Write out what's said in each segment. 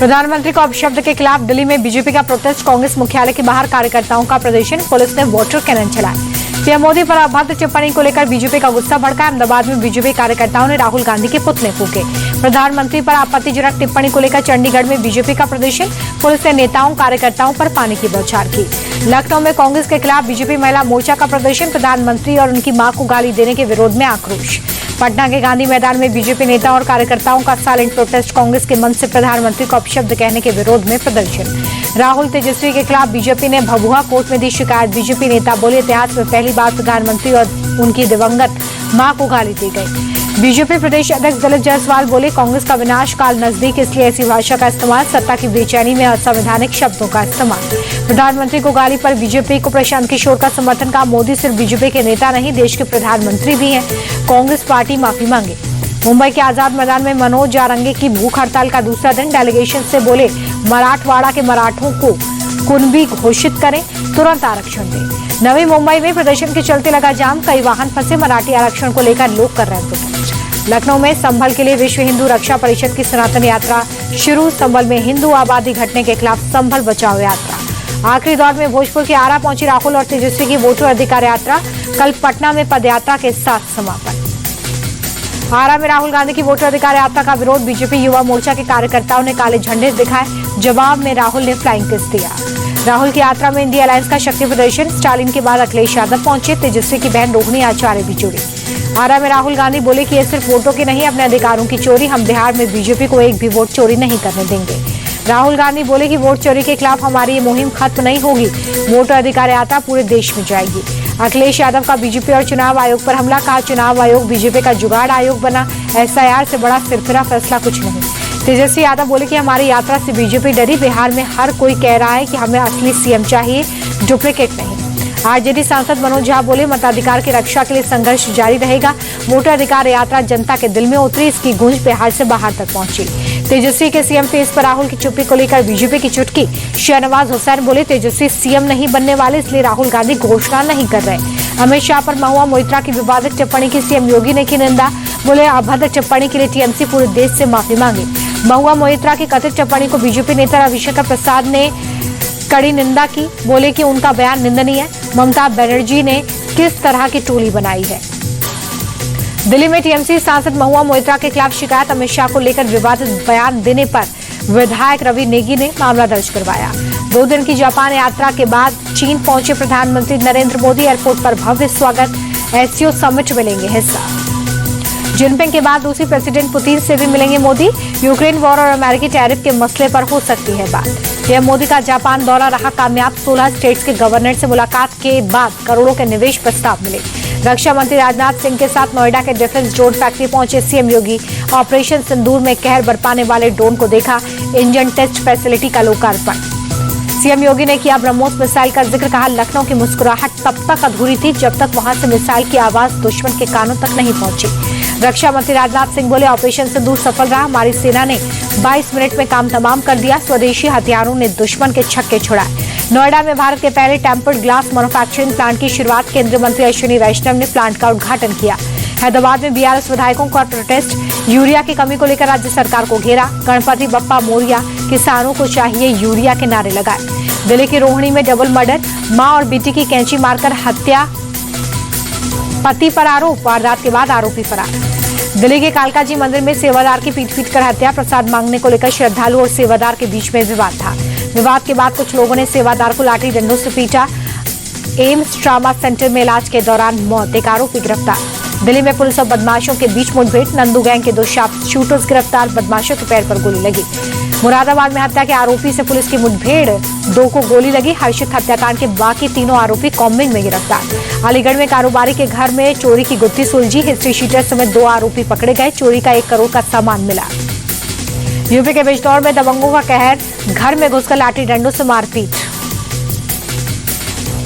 प्रधानमंत्री को अपशब्द के खिलाफ दिल्ली में बीजेपी का प्रोटेस्ट, कांग्रेस मुख्यालय के बाहर कार्यकर्ताओं का प्रदर्शन, पुलिस ने वाटर कैनन चलाया। पीएम मोदी पर अभद्र टिप्पणी को लेकर बीजेपी का गुस्सा भड़का। अहमदाबाद में बीजेपी कार्यकर्ताओं ने राहुल गांधी के पुतले फूके। प्रधानमंत्री पर आपत्तिजनक टिप्पणी को लेकर चंडीगढ़ में बीजेपी का प्रदर्शन, पुलिस ने नेताओं कार्यकर्ताओं पर पानी की बौछार की। लखनऊ में कांग्रेस के खिलाफ बीजेपी महिला मोर्चा का प्रदर्शन, प्रधानमंत्री और उनकी मां को गाली देने के विरोध में आक्रोश। पटना के गांधी मैदान में बीजेपी नेता और कार्यकर्ताओं का साइलेंट प्रोटेस्ट, कांग्रेस के मंच से प्रधानमंत्री को अपशब्द कहने के विरोध में प्रदर्शन। राहुल तेजस्वी के खिलाफ बीजेपी ने भभुआ कोर्ट में दी शिकायत। बीजेपी नेता बोले, इतिहास में पहली बार प्रधानमंत्री और उनकी दिवंगत मां को गाली दी गई। बीजेपी प्रदेश अध्यक्ष दिलीप जायसवाल बोले, कांग्रेस का विनाश काल नजदीक, इसलिए ऐसी भाषा का इस्तेमाल, सत्ता की बेचैनी में असंवैधानिक शब्दों का इस्तेमाल। प्रधानमंत्री को गाली पर बीजेपी को प्रशांत किशोर का समर्थन का। मोदी सिर्फ बीजेपी के नेता नहीं, देश के प्रधानमंत्री भी हैं, कांग्रेस पार्टी माफी मांगे। मुंबई के आजाद मैदान में मनोज जारंगे की भूख हड़ताल का दूसरा दिन, डेलीगेशन से बोले, मराठवाड़ा के मराठों को कुनबी घोषित करें, तुरंत आरक्षण दें। नवी मुंबई में प्रदर्शन के चलते लगा जाम, कई वाहन फंसे, मराठी आरक्षण को लेकर लोग कर रहे हैं प्रोटेस्ट। लखनऊ में संभल के लिए विश्व हिंदू रक्षा परिषद की सनातन यात्रा शुरू, संभल में हिंदू आबादी घटने के खिलाफ संभल बचाओ यात्रा। आखिरी दौर में भोजपुर के आरा पहुंची राहुल और तेजस्वी की वोटर अधिकार यात्रा, कल पटना में पदयात्रा के साथ समापन। आरा में राहुल गांधी की वोटर अधिकार यात्रा का विरोध, बीजेपी युवा मोर्चा के कार्यकर्ताओं ने काले झंडे दिखाए, जवाब में राहुल ने फ्लाइंग किस दिया। राहुल की यात्रा में इंडिया अलायंस का शक्ति प्रदर्शन, स्टालिन के बाद अखिलेश यादव पहुंचे, तेजस्वी की बहन रोहिणी आचार्य भी जुड़ी। आरा में राहुल गांधी बोले कि ये सिर्फ वोटों की नहीं, अपने अधिकारों की चोरी, हम बिहार में बीजेपी को एक भी वोट चोरी नहीं करने देंगे। राहुल गांधी बोले कि वोट चोरी के खिलाफ हमारी ये मुहिम खत्म नहीं होगी, वोटर अधिकार यात्रा पूरे देश में जाएगी। अखिलेश यादव का बीजेपी और चुनाव आयोग पर हमला, कहा चुनाव आयोग बीजेपी का जुगाड़ आयोग बना, एसआईआर से बड़ा सिरफिरा फैसला कुछ नहीं। तेजस्वी यादव बोले कि हमारी यात्रा से बीजेपी डरी, बिहार में हर कोई कह रहा है कि हमें असली सीएम चाहिए, डुप्लीकेट नहीं। आरजेडी सांसद मनोज झा बोले, मताधिकार की रक्षा के लिए संघर्ष जारी रहेगा, वोटर अधिकार यात्रा जनता के दिल में उतरी, इसकी गूंज बिहार से बाहर तक पहुंची। तेजस्वी के सीएम फेस पर राहुल की चुप्पी को लेकर बीजेपी की चुटकी, शहनवाज हुसैन बोले, तेजस्वी सीएम नहीं बनने वाले, इसलिए राहुल गांधी घोषणा नहीं कर रहे। अमित शाह पर महुआ मोइत्रा की विवादित टिप्पणी की सीएम योगी ने की निंदा, बोले अभद्र टिप्पणी के लिए टीएमसी पूरे देश से माफी मांगे। महुआ मोइत्रा की कथित टिप्पणी को बीजेपी नेता रविशंकर प्रसाद ने कड़ी निंदा की, बोले कि उनका बयान निंदनीय है। ममता बनर्जी ने किस तरह की टोली बनाई है। दिल्ली में टीएमसी सांसद महुआ मोइत्रा के खिलाफ शिकायत, अमित शाह को लेकर विवादित बयान देने पर विधायक रवि नेगी ने मामला दर्ज करवाया। 2 दिन की जापान यात्रा के बाद चीन पहुंचे प्रधानमंत्री नरेंद्र मोदी, एयरपोर्ट पर भव्य स्वागत, एससीओ समिट में लेंगे हिस्सा। जिनपिंग के बाद दूसरी प्रेसिडेंट पुतिन से भी मिलेंगे मोदी, यूक्रेन वॉर और अमेरिकी टैरिफ के मसले पर हो सकती है बात। पीएम मोदी का जापान दौरा रहा कामयाब, 16 स्टेट्स के गवर्नर से मुलाकात के बाद करोड़ों के निवेश प्रस्ताव मिले। रक्षा मंत्री राजनाथ सिंह के साथ नोएडा के डिफेंस ड्रोन फैक्ट्री पहुंचे सीएम योगी, ऑपरेशन सिंदूर में कहर बरपाने वाले ड्रोन को देखा, इंजन टेस्ट फैसिलिटी का लोकार्पण। सीएम योगी ने किया ब्रह्मोस मिसाइल का जिक्र, कहा लखनऊ की मुस्कुराहट तब तक अधूरी थी जब तक वहां से मिसाइल की आवाज दुश्मन के कानों तक नहीं पहुंची। रक्षा मंत्री राजनाथ सिंह बोले, ऑपरेशन सिंदूर सफल रहा, हमारी सेना ने 22 मिनट में काम तमाम कर दिया, स्वदेशी हथियारों ने दुश्मन के छक्के छुड़ाए। नोएडा में भारत के पहले टेम्पर्ड ग्लास मैन्युफैक्चरिंग प्लांट की शुरुआत, केंद्रीय मंत्री अश्विनी वैष्णव ने प्लांट का उद्घाटन किया। हैदराबाद में बीआरएस विधायकों का प्रोटेस्ट, यूरिया की कमी को लेकर राज्य सरकार को घेरा, गणपति बप्पा मोरिया, किसानों को चाहिए यूरिया के नारे लगाए। दिल्ली की रोहिणी में डबल मर्डर, मां और बेटी की कैंची मारकर हत्या, पति पर आरोप, वारदात के बाद आरोपी फरार। दिल्ली के कालकाजी मंदिर में सेवादार की पीट कर हत्या, प्रसाद मांगने को लेकर श्रद्धालु और सेवादार के बीच में विवाद था। विवाद के बाद कुछ लोगों ने सेवादार को लाठी डंडों से पीटा, एम्स ट्रामा सेंटर में इलाज के दौरान मौत, एक आरोपी गिरफ्तार। दिल्ली में पुलिस और बदमाशों के बीच मुठभेड़, नंदू गैंग के 2 शार्प शूटर्स गिरफ्तार, बदमाशों के पैर पर गोली लगी। मुरादाबाद में हत्या के आरोपी से पुलिस की मुठभेड़, 2 को गोली लगी। हर्षित हत्याकांड के बाकी 3 आरोपी कॉम्बिंग में गिरफ्तार। अलीगढ़ में कारोबारी के घर में चोरी की गुत्थी सुलझी, हिस्ट्री शीटर समेत 2 आरोपी पकड़े गए, चोरी का 1 करोड़ का सामान मिला। यूपी के बिजनौर में दबंगों का कहर, घर में घुसकर लाठी डंडों से मारपीट।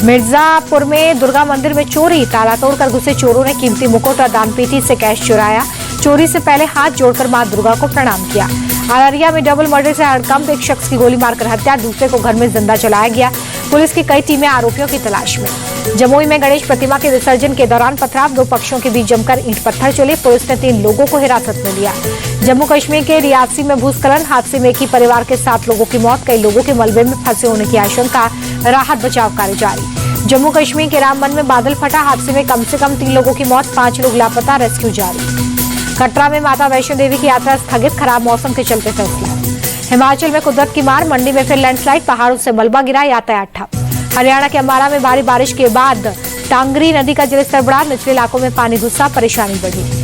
मिर्जापुर में दुर्गा मंदिर में चोरी, ताला तोड़कर घुसे चोरों ने कीमती मुकुट और दानपेटी से कैश चुराया, चोरी से पहले हाथ जोड़कर मां दुर्गा को प्रणाम किया। अररिया में डबल मर्डर से हड़कंप, एक शख्स की गोली मारकर हत्या, दूसरे को घर में जिंदा जलाया गया। पुलिस की कई टीमें आरोपियों की तलाश में। जमुई में गणेश प्रतिमा के विसर्जन के दौरान पथराव, दो पक्षों के बीच जमकर ईंट पत्थर चले। पुलिस ने 3 लोगों को हिरासत में लिया। जम्मू कश्मीर के रियासी में भूस्खलन, हादसे में एक ही परिवार के 7 लोगों की मौत, कई लोगों के मलबे में फंसे होने की आशंका, राहत बचाव कार्य जारी। जम्मू कश्मीर के रामबन में बादल फटा, हादसे में कम से कम 3 लोगों की मौत, 5 लोग लापता, रेस्क्यू जारी। कटरा में माता वैष्णो देवी की यात्रा स्थगित, खराब मौसम के चलते फैसला। हिमाचल में कुदरत की मार, मंडी में फिर लैंडस्लाइड, पहाड़ों से मलबा गिरा, यातायात ठप। हरियाणा के अंबाला में भारी बारिश के बाद टांगरी नदी का जलस्तर बढ़ा, निचले इलाकों में पानी घुसा, परेशानी बढ़ी।